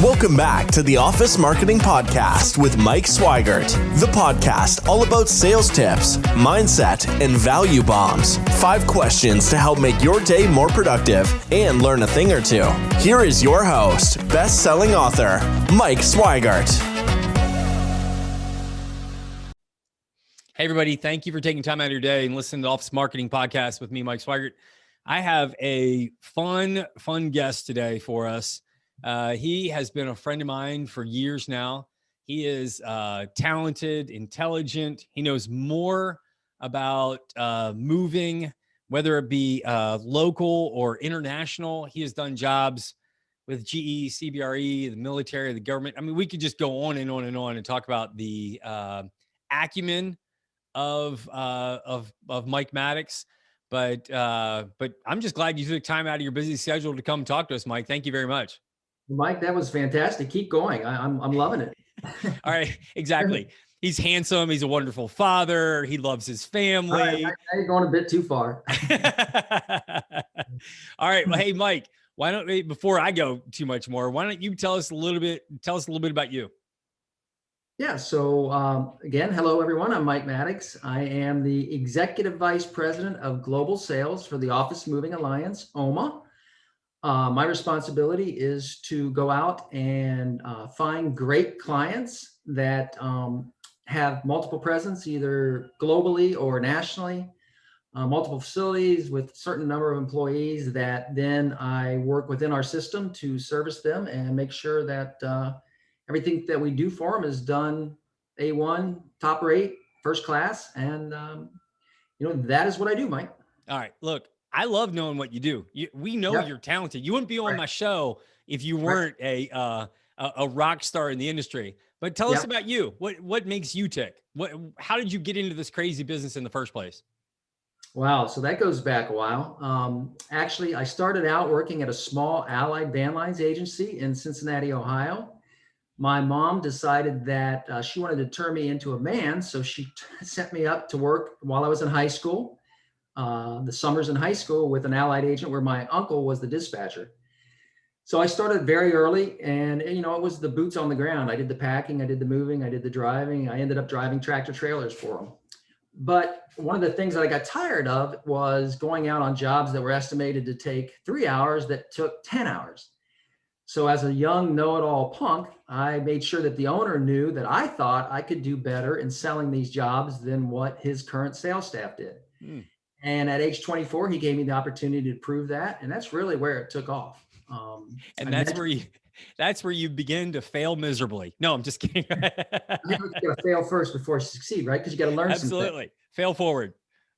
Welcome back to the Office Marketing Podcast with Mike Swigert, the podcast all about sales tips, mindset, and value bombs. 5 questions to help make your day more productive and learn a thing or two. Here is your host, best-selling author, Mike Swigert. Hey, everybody. Thank you for taking time out of your day and listening to the Office Marketing Podcast with me, Mike Swigert. I have a fun guest today for us. He has been a friend of mine for years now. He is talented, intelligent. He knows more about moving, whether it be local or international. He has done jobs with GE, CBRE, the military, the government. I mean, we could just go on and on and on and talk about the acumen of Mike Maddux. But I'm just glad you took time out of your busy schedule to come talk to us, Mike. Thank you very much. Mike, that was fantastic. Keep going. I'm loving it. All right, exactly. He's handsome. He's a wonderful father. He loves his family. All right, now you're going a bit too far. All right. Well, hey, Mike, why don't we, before I go too much more, why don't you tell us a little bit about you? Yeah. So again, hello, everyone. I'm Mike Maddux. I am the Executive Vice President of Global Sales for the Office Moving Alliance, OMA. My responsibility is to go out and find great clients that have multiple presence, either globally or nationally, multiple facilities with a certain number of employees that then I work within our system to service them and make sure that everything that we do for them is done A1, top rate, first class. And, that is what I do, Mike. All right. Look, I love knowing what you do. We know You're talented. You wouldn't be on my show if you weren't a rock star in the industry. But tell us about you. What makes you tick? How did you get into this crazy business in the first place? Wow. So that goes back a while. Actually, I started out working at a small allied van lines agency in Cincinnati, Ohio. My mom decided that she wanted to turn me into a man. So she sent me up to work while I was in high school. The summers in high school with an allied agent where my uncle was the dispatcher. So I started very early and, it was the boots on the ground. I did the packing, I did the moving, I did the driving. I ended up driving tractor trailers for them. But one of the things that I got tired of was going out on jobs that were estimated to take 3 hours that took 10 hours. So as a young know-it-all punk, I made sure that the owner knew that I thought I could do better in selling these jobs than what his current sales staff did. And at age 24, he gave me the opportunity to prove that. And that's really where it took off. And that's where you begin to fail miserably. No, I'm just kidding. You got to fail first before you succeed, right? Because you got to learn Absolutely. Fail forward.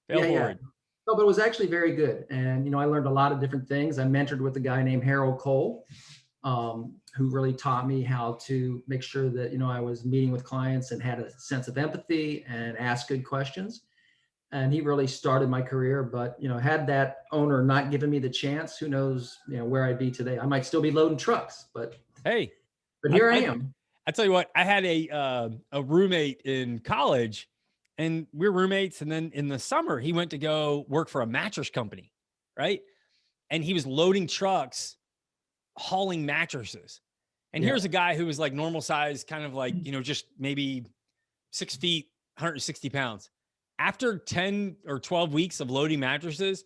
Fail forward. No, but it was actually very good. And, I learned a lot of different things. I mentored with a guy named Harold Cole, who really taught me how to make sure that, I was meeting with clients and had a sense of empathy and asked good questions. And he really started my career, but, had that owner not given me the chance, who knows, where I'd be today. I might still be loading trucks, but hey, here I am. I tell you what, I had a roommate in college and we're roommates. And then in the summer, he went to go work for a mattress company, right? And he was loading trucks, hauling mattresses. And here's a guy who was like normal size, kind of like, just maybe 6 feet, 160 pounds. After 10 or 12 weeks of loading mattresses,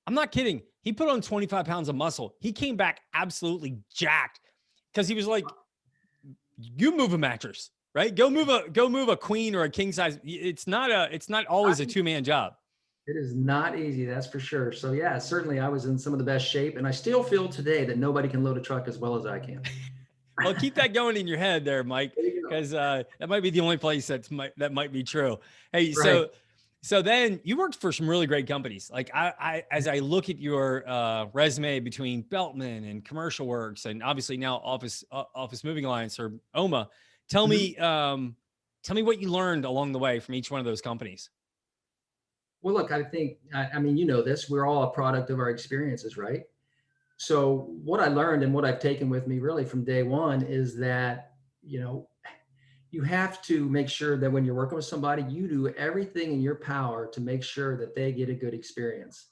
I'm not kidding. He put on 25 pounds of muscle. He came back absolutely jacked because he was like, you move a mattress, right? Go move a queen or a king size. It's not always a 2-man job. It is not easy. That's for sure. So yeah, certainly I was in some of the best shape and I still feel today that nobody can load a truck as well as I can. Well, keep that going in your head there, Mike, because that might be the only place that might be true. Hey, right. So then you worked for some really great companies. Like as I look at your resume between Beltman and Commercial Works, and obviously now Office Moving Alliance or OMA, tell me what you learned along the way from each one of those companies. Well, look, I think, this, we're all a product of our experiences, right? So what I learned and what I've taken with me really from day one is that, you have to make sure that when you're working with somebody, you do everything in your power to make sure that they get a good experience.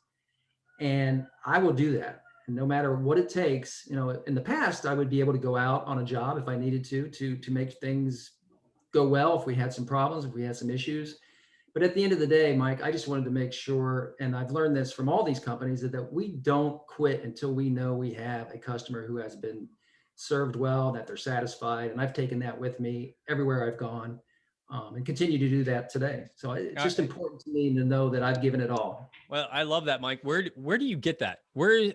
And I will do that. And no matter what it takes, in the past, I would be able to go out on a job if I needed to make things go well, if we had some problems, if we had some issues. But at the end of the day, Mike, I just wanted to make sure, and I've learned this from all these companies, that we don't quit until we know we have a customer who has been served well, that they're satisfied. And I've taken that with me everywhere I've gone, and continue to do that today. So it's just important to me to know that I've given it all. Well, I love that, Mike. Where do you get that?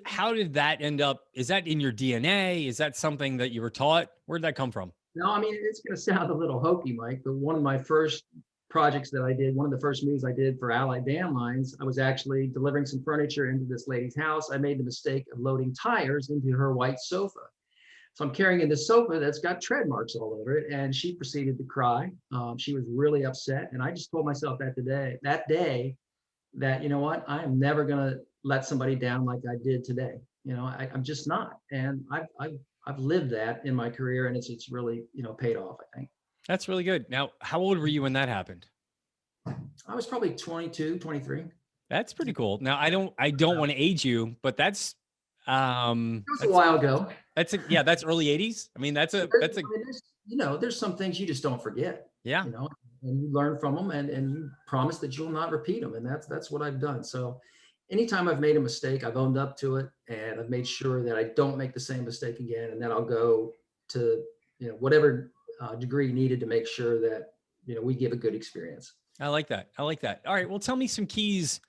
How did that end up? Is that in your DNA? Is that something that you were taught? Where did that come from? No, I mean, it's going to sound a little hokey, Mike, but one of my first projects that I did, one of the first moves I did for Allied Van Lines, I was actually delivering some furniture into this lady's house. I made the mistake of loading tires into her white sofa. So I'm carrying in this sofa that's got tread marks all over it, and she proceeded to cry. She was really upset, and I just told myself that day, that, you know what, I am never going to let somebody down like I did today. I'm just not, and I've lived that in my career, and it's really, paid off, I think. That's really good. Now, how old were you when that happened? I was probably 22, 23. That's pretty cool. Now, I don't want to age you, but that's it was a while ago. That's early 80s. I mean, there's some things you just don't forget. Yeah. And you learn from them, and you promise that you'll not repeat them. And that's what I've done. So anytime I've made a mistake, I've owned up to it, and I've made sure that I don't make the same mistake again. And then I'll go to, whatever degree needed to make sure that, we give a good experience. I like that. All right. Well, tell me some keys.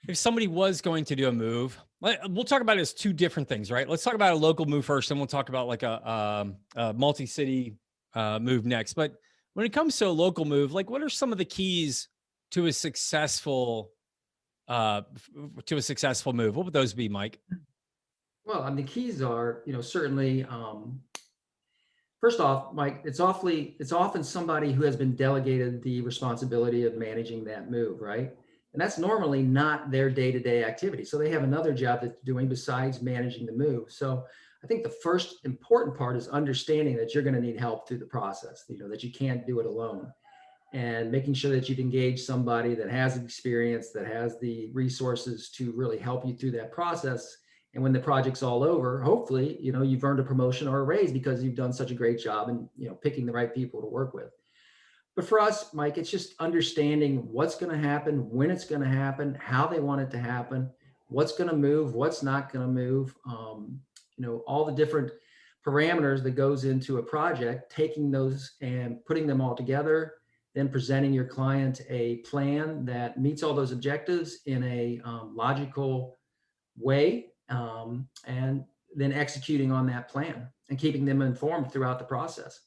If somebody was going to do a move, we'll talk about it as two different things, right? Let's talk about a local move first, and we'll talk about like a multi-city move next. But when it comes to a local move, like what are some of the keys to a successful move? What would those be, Mike? Well, the keys are, certainly, first off, Mike, it's often somebody who has been delegated the responsibility of managing that move, right? And that's normally not their day-to-day activity. So they have another job that they're doing besides managing the move. So I think the first important part is understanding that you're going to need help through the process, that you can't do it alone, and making sure that you've engaged somebody that has experience, that has the resources to really help you through that process. And when the project's all over, hopefully, you've earned a promotion or a raise because you've done such a great job in, picking the right people to work with. But for us, Mike, it's just understanding what's going to happen, when it's going to happen, how they want it to happen, what's going to move, what's not going to move, all the different parameters that goes into a project, taking those and putting them all together, then presenting your client a plan that meets all those objectives in a logical way, and then executing on that plan and keeping them informed throughout the process.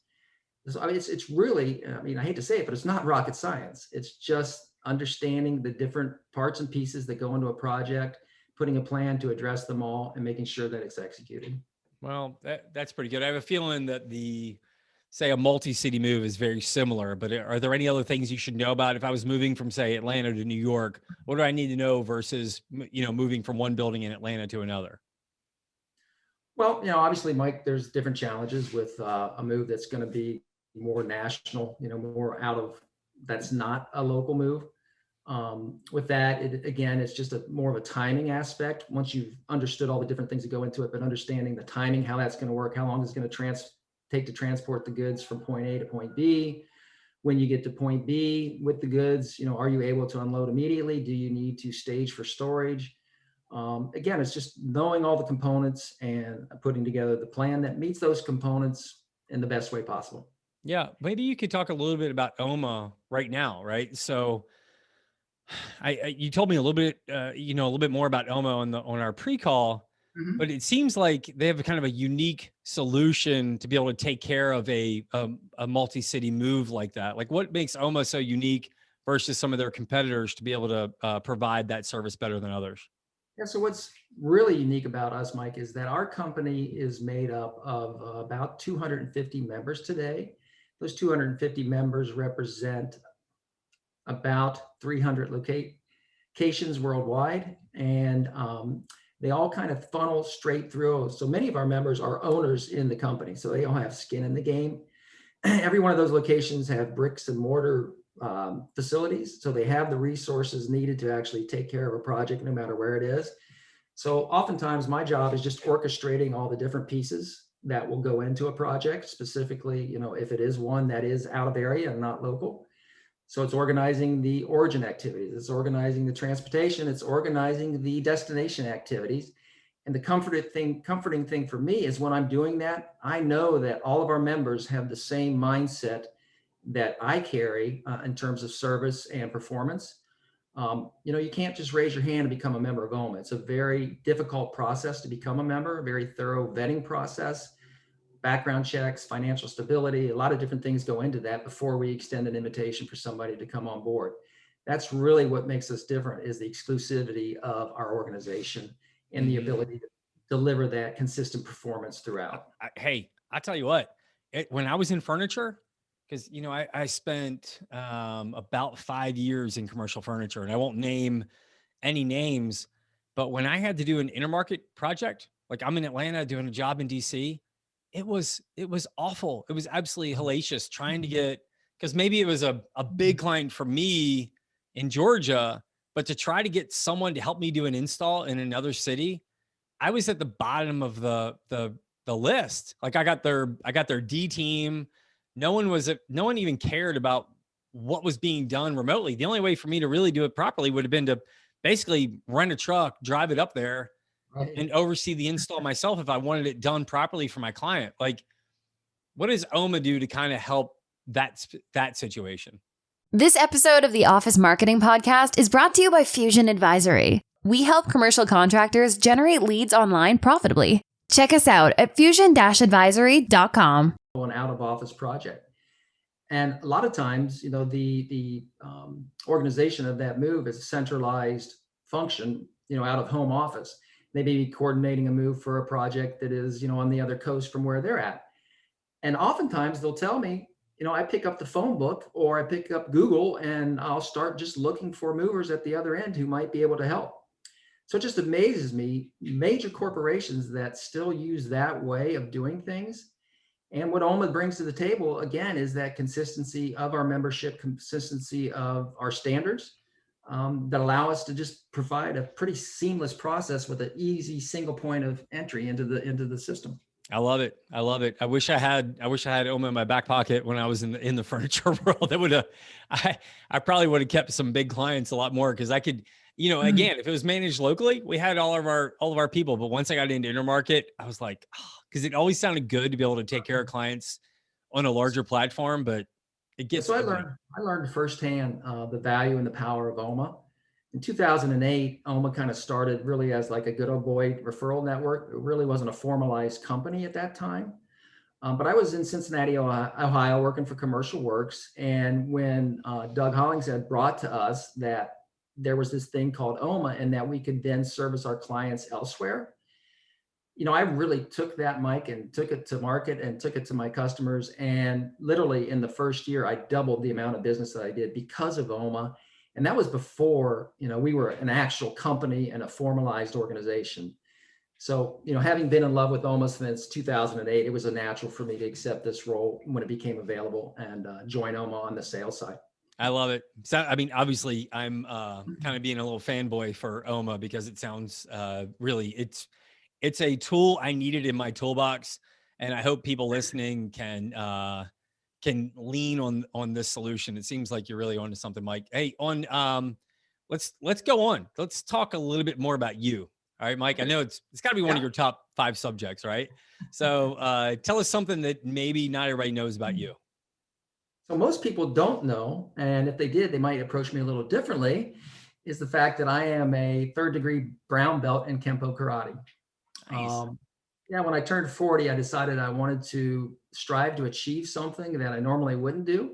So, it's really, I hate to say it, but it's not rocket science. It's just understanding the different parts and pieces that go into a project, putting a plan to address them all, and making sure that it's executed. Well, that's pretty good. I have a feeling that say a multi-city move is very similar, but are there any other things you should know about? If I was moving from, say, Atlanta to New York, what do I need to know versus, moving from one building in Atlanta to another? Well, obviously, Mike, there's different challenges with a move that's going to be more national, more that's not a local move. With that, it's just more of a timing aspect. Once you've understood all the different things that go into it, but understanding the timing, how that's going to work, how long it's going to take to transport the goods from point A to point B. When you get to point B with the goods, are you able to unload immediately? Do you need to stage for storage? It's just knowing all the components and putting together the plan that meets those components in the best way possible. Yeah, maybe you could talk a little bit about OMA right now, right? So, you told me a little bit, a little bit more about OMA on our pre-call, but it seems like they have a kind of a unique solution to be able to take care of a multi-city move like that. Like, what makes OMA so unique versus some of their competitors to be able to provide that service better than others? Yeah, so what's really unique about us, Mike, is that our company is made up of about 250 members today. Those 250 members represent about 300 locations worldwide, and they all kind of funnel straight through. So many of our members are owners in the company, so they all have skin in the game. Every one of those locations have bricks and mortar facilities, so they have the resources needed to actually take care of a project no matter where it is. So oftentimes my job is just orchestrating all the different pieces that will go into a project, specifically, if it is one that is out of area and not local. So it's organizing the origin activities, it's organizing the transportation, it's organizing the destination activities. And the comforting thing for me is when I'm doing that, I know that all of our members have the same mindset that I carry in terms of service and performance. You can't just raise your hand and become a member of OMA. It's a very difficult process to become a member, a very thorough vetting process, background checks, financial stability, a lot of different things go into that before we extend an invitation for somebody to come on board. That's really what makes us different, is the exclusivity of our organization and the ability to deliver that consistent performance throughout. Hey, I tell you what, when I was in furniture, because, I spent about 5 years in commercial furniture, and I won't name any names, but when I had to do an intermarket project, like I'm in Atlanta doing a job in DC, it was awful. It was absolutely hellacious trying to get, because maybe it was a big client for me in Georgia, but to try to get someone to help me do an install in another city, I was at the bottom of the list. Like I got their D team. No one even cared about what was being done remotely. The only way for me to really do it properly would have been to basically rent a truck, drive it up there, Right. and oversee the install myself if I wanted it done properly for my client. Like, what does OMA do to kind of help that situation? This episode of the Office Marketing Podcast is brought to you by Fusion Advisory. We help commercial contractors generate leads online profitably. Check us out at fusion-advisory.com. An out-of-office project. And a lot of times, the organization of that move is a centralized function, out of home office. They may be coordinating a move for a project that is, on the other coast from where they're at. And oftentimes they'll tell me, I pick up the phone book or I pick up Google and I'll start just looking for movers at the other end who might be able to help. So it just amazes me, major corporations that still use that way of doing things. And what OMA brings to the table, again, is that consistency of our membership, consistency of our standards that allow us to just provide a pretty seamless process with an easy single point of entry into the system. I love it. I love it. I wish I had OMA in my back pocket when I was in the furniture world. That would have, I probably would have kept some big clients a lot more, because I could, again, if it was managed locally, we had all of our people. But once I got into intermarket, I was like, because it always sounded good to be able to take care of clients on a larger platform, but it gets. So I learned firsthand the value and the power of OMA. In 2008, OMA kind of started really as like a good old boy referral network. It really wasn't a formalized company at that time. But I was in Cincinnati, Ohio, working for Commercial Works. And when Doug Hollingshead brought to us that there was this thing called OMA and that we could then service our clients elsewhere, I really took that mic and took it to market and took it to my customers. And literally in the first year, I doubled the amount of business that I did because of OMA. And that was before, we were an actual company and a formalized organization. So, having been in love with OMA since 2008, it was a natural for me to accept this role when it became available and join OMA on the sales side. I love it. So, obviously I'm kind of being a little fanboy for OMA because it sounds really, it's a tool I needed in my toolbox. And I hope people listening can lean on this solution. It seems like you're really onto something, Mike. Hey, let's go on. Let's talk a little bit more about you. All right, Mike, I know it's got to be one of your top 5 subjects, right? So tell us something that maybe not everybody knows about you. So most people don't know, and if they did, they might approach me a little differently, is the fact that I am a 3rd degree brown belt in Kempo Karate. Nice. When I turned 40, I decided I wanted to strive to achieve something that I normally wouldn't do.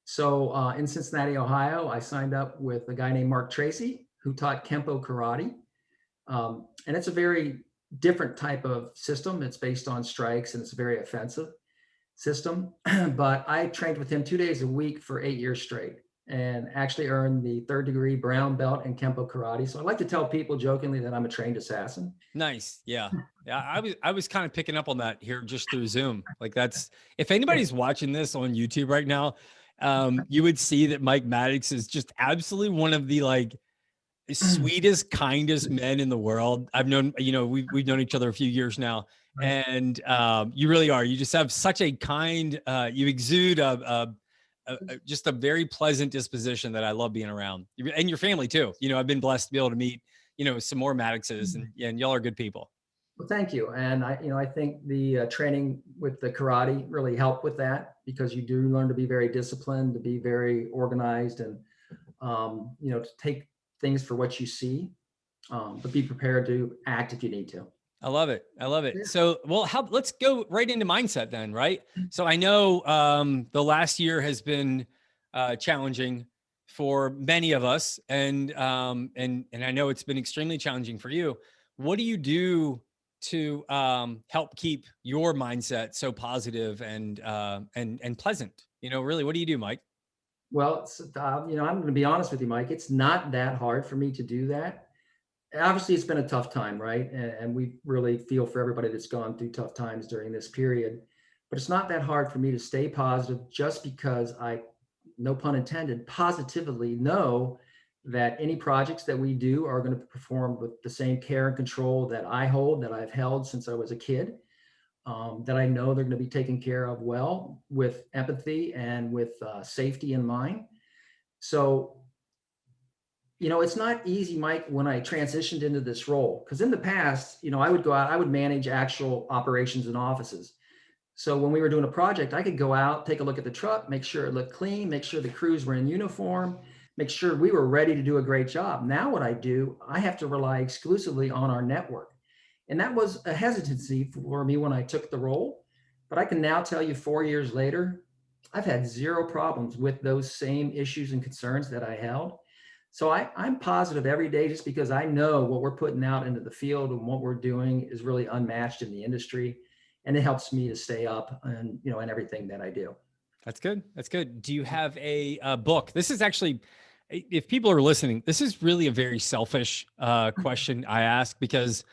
So in Cincinnati, Ohio, I signed up with a guy named Mark Tracy, who taught Kempo Karate. And it's a very different type of system. It's based on strikes and it's a very offensive system. But I trained with him 2 days a week for 8 years straight and actually earned the 3rd degree brown belt in Kempo Karate. So I like to tell people jokingly that I'm a trained assassin. Nice. Yeah. Yeah. I was kind of picking up on that here just through Zoom. Like if anybody's watching this on YouTube right now, you would see that Mike Maddux is just absolutely one of the sweetest, kindest men in the world. I've known, we've known each other a few years now, and you really are. You just have such a kind. You exude just a very pleasant disposition that I love being around, and your family too. I've been blessed to be able to meet, some more Madduxes, and y'all are good people. Well, thank you. And I think the training with the karate really helped with that, because you do learn to be very disciplined, to be very organized, and to take things for what you see, but be prepared to act if you need to. I love it. Yeah. So, let's go right into mindset then, right? So I know the last year has been challenging for many of us, and I know it's been extremely challenging for you. What do you do to help keep your mindset so positive and pleasant? Really, what do you do, Mike? Well, I'm going to be honest with you, Mike. It's not that hard for me to do that. Obviously, it's been a tough time, right? And we really feel for everybody that's gone through tough times during this period. But it's not that hard for me to stay positive, just because I, no pun intended, positively know that any projects that we do are going to perform with the same care and control that I hold, that I've held since I was a kid, that I know they're going to be taken care of well, with empathy and with safety in mind. So, it's not easy, Mike, when I transitioned into this role, because in the past, I would go out, I would manage actual operations in offices. So when we were doing a project, I could go out, take a look at the truck, make sure it looked clean, make sure the crews were in uniform, make sure we were ready to do a great job. Now what I do, I have to rely exclusively on our network. And that was a hesitancy for me when I took the role. But I can now tell you, 4 years later, I've had zero problems with those same issues and concerns that I held. So I'm positive every day, just because I know what we're putting out into the field and what we're doing is really unmatched in the industry. And it helps me to stay up and, in everything that I do. That's good. That's good. Do you have a book? This is actually, if people are listening, this is really a very selfish question I ask, because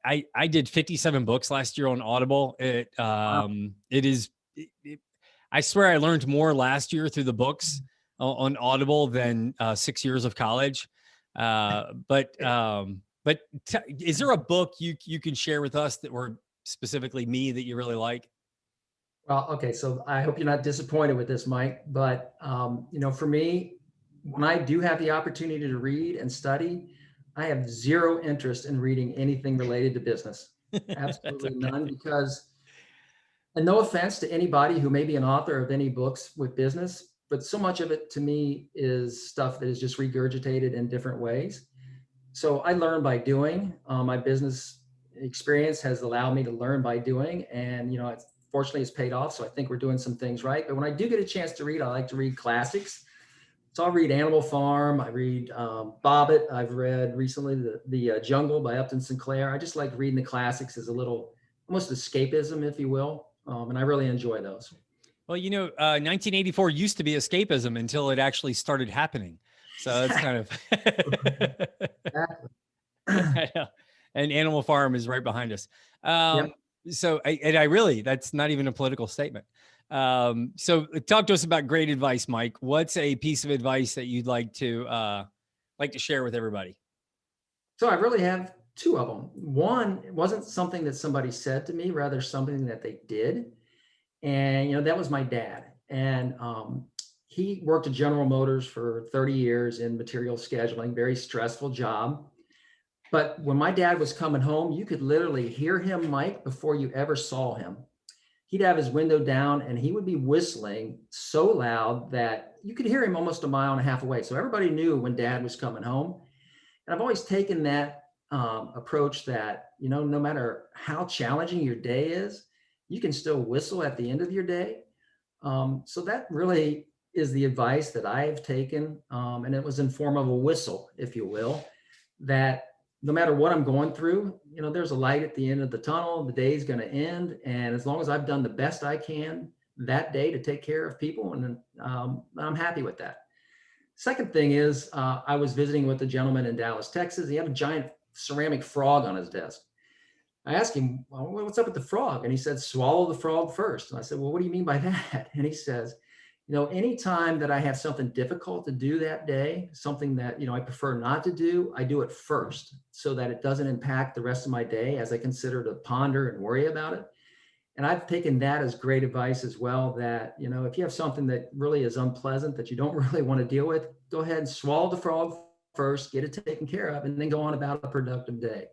I did 57 books last year on Audible. I swear I learned more last year through the books on Audible than 6 years of college. But is there a book you can share with us that, or specifically me, that you really like? Well, okay. So I hope you're not disappointed with this, Mike, but for me, when I do have the opportunity to read and study, I have zero interest in reading anything related to business. Absolutely okay. None, because, and no offense to anybody who may be an author of any books with business, but so much of it to me is stuff that is just regurgitated in different ways. So I learn by doing. My business experience has allowed me to learn by doing, and fortunately it's paid off. So I think we're doing some things right. But when I do get a chance to read, I like to read classics. So I'll read Animal Farm. I read Bobbit. I've read recently the Jungle by Upton Sinclair. I just like reading the classics as a little, almost escapism, if you will. And I really enjoy those. Well, 1984 used to be escapism until it actually started happening. So that's kind of. Exactly. I know. And Animal Farm is right behind us. Yep. So I really, that's not even a political statement. So talk to us about great advice, Mike. What's a piece of advice that you'd like to share with everybody? So I really have two of them. One, it wasn't something that somebody said to me, rather something that they did. And, that was my dad. And he worked at General Motors for 30 years in material scheduling, very stressful job. But when my dad was coming home, you could literally hear him, Mike, before you ever saw him. He'd have his window down and he would be whistling so loud that you could hear him almost a mile and a half away. So everybody knew when dad was coming home. And I've always taken that approach that, no matter how challenging your day is, you can still whistle at the end of your day. So that really is the advice that I've taken. And it was in form of a whistle, if you will, that no matter what I'm going through, there's a light at the end of the tunnel. The day's going to end. And as long as I've done the best I can that day to take care of people, and I'm happy with that. Second thing is, I was visiting with a gentleman in Dallas, Texas. He had a giant ceramic frog on his desk. I asked him, well, what's up with the frog? And he said, swallow the frog first. And I said, well, what do you mean by that? And he says, Anytime that I have something difficult to do that day, something that, I prefer not to do, I do it first so that it doesn't impact the rest of my day as I consider to ponder and worry about it. And I've taken that as great advice as well, that, if you have something that really is unpleasant that you don't really want to deal with, go ahead and swallow the frog first, get it taken care of, and then go on about a productive day.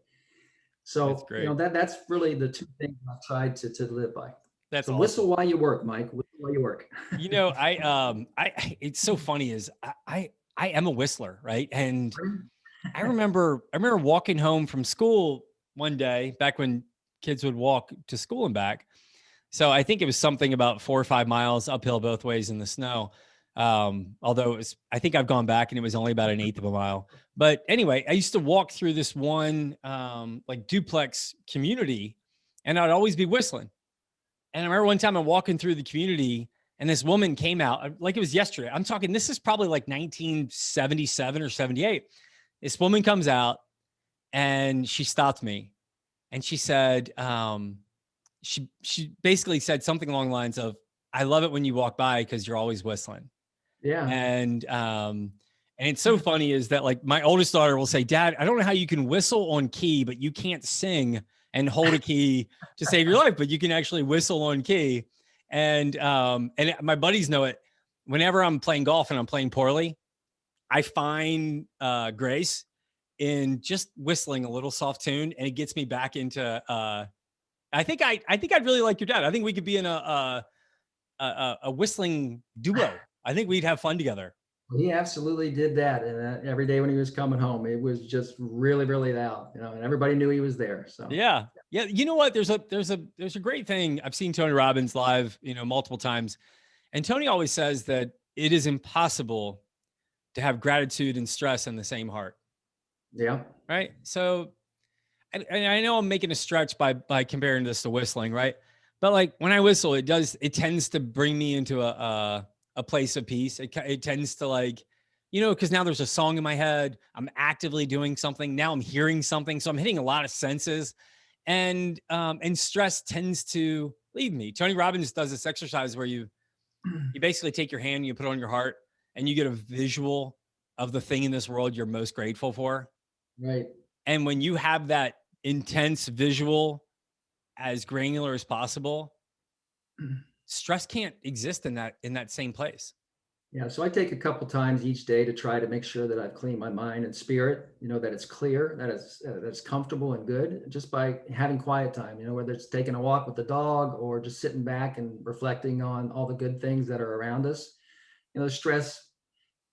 So, That's great. that's really the two things I've tried to live by. That's so awesome. Whistle while you work, Mike. Whistle while you work. It's so funny is I am a whistler, right? And I remember walking home from school one day back when kids would walk to school and back. So I think it was something about 4 or 5 miles uphill both ways in the snow. Although I think I've gone back and it was only about 1/8 of a mile. But anyway, I used to walk through this one like duplex community, and I'd always be whistling. And I remember one time I'm walking through the community and this woman came out like it was yesterday. I'm talking, this is probably like 1977 or 78. This woman comes out and she stopped me and she said, she basically said something along the lines of, I love it when you walk by because you're always whistling. Yeah. And it's so funny is that like my oldest daughter will say, Dad, I don't know how you can whistle on key, but you can't sing and hold a key to save your life, but you can actually whistle on key. And my buddies know it. Whenever I'm playing golf and I'm playing poorly, I find grace in just whistling a little soft tune, and it gets me back into. I think I'd really like your dad. I think we could be in a whistling duo. I think we'd have fun together. He absolutely did that, and every day when he was coming home, it was just really, really loud, and everybody knew he was there. So yeah. You know what? There's a great thing. I've seen Tony Robbins live, multiple times, and Tony always says that it is impossible to have gratitude and stress in the same heart. Yeah. Right. So, and I know I'm making a stretch by comparing this to whistling, right? But like when I whistle, it tends to bring me into a place of peace. It tends to like, because now there's a song in my head. I'm actively doing something. Now I'm hearing something. So I'm hitting a lot of senses, and stress tends to leave me. Tony Robbins does this exercise where you basically take your hand, and you put it on your heart, and you get a visual of the thing in this world you're most grateful for. Right. And when you have that intense visual as granular as possible, stress can't exist in that same place. Yeah. So I take a couple times each day to try to make sure that I've cleaned my mind and spirit, that it's clear, that it's comfortable and good, just by having quiet time, whether it's taking a walk with the dog or just sitting back and reflecting on all the good things that are around us. Stress,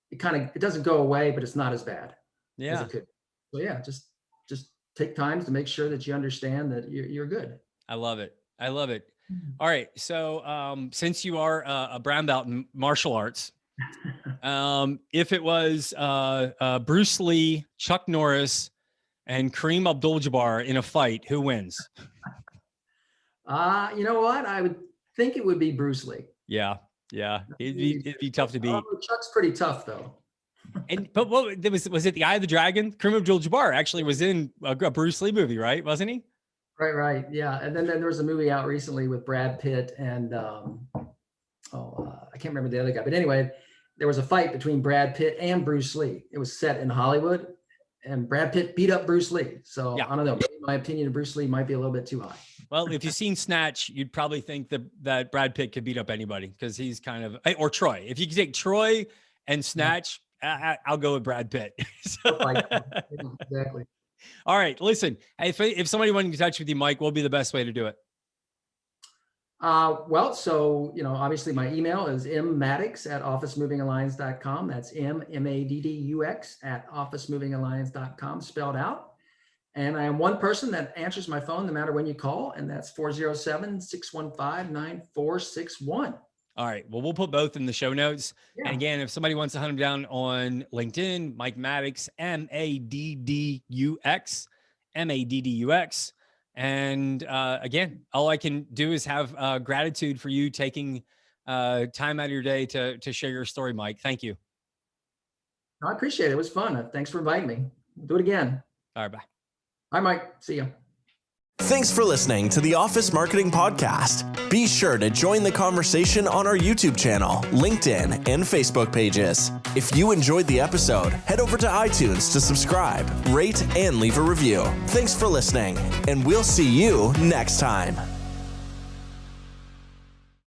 it doesn't go away, but it's not as bad as it could. So yeah, just take time to make sure that you understand that you're good. I love it. All right. So since you are a brown belt in martial arts, if it was Bruce Lee, Chuck Norris, and Kareem Abdul-Jabbar in a fight, who wins? You know what? I would think it would be Bruce Lee. Yeah. It'd be tough to beat. Chuck's pretty tough though. But what was it? The Eye of the Dragon? Kareem Abdul-Jabbar actually was in a Bruce Lee movie, right? Wasn't he? Right. Yeah. And then there was a movie out recently with Brad Pitt and I can't remember the other guy, but anyway, there was a fight between Brad Pitt and Bruce Lee. It was set in Hollywood, and Brad Pitt beat up Bruce Lee. So yeah. I don't know. Maybe my opinion of Bruce Lee might be a little bit too high. Well, if you've seen Snatch, you'd probably think that Brad Pitt could beat up anybody because he's kind of, or Troy. If you could take Troy and Snatch, I'll go with Brad Pitt. Exactly. All right. Listen, if somebody wanted to get in touch with you, Mike, what would be the best way to do it? Obviously my email is mmaddux@officemovingalliance.com. That's MMADDUX @officemovingalliance.com, spelled out. And I am one person that answers my phone no matter when you call, and that's 407-615-9461. All right. Well, we'll put both in the show notes. Yeah. And again, if somebody wants to hunt him down on LinkedIn, Mike Maddux, MADDUX. And again, all I can do is have gratitude for you taking time out of your day to share your story, Mike. Thank you. I appreciate it. It was fun. Thanks for inviting me. We'll do it again. All right. Bye. Bye, Mike. See ya. Thanks for listening to the Office Marketing Podcast. Be sure to join the conversation on our YouTube channel, LinkedIn, and Facebook pages. If you enjoyed the episode, head over to iTunes to subscribe, rate, and leave a review. Thanks for listening, and we'll see you next time.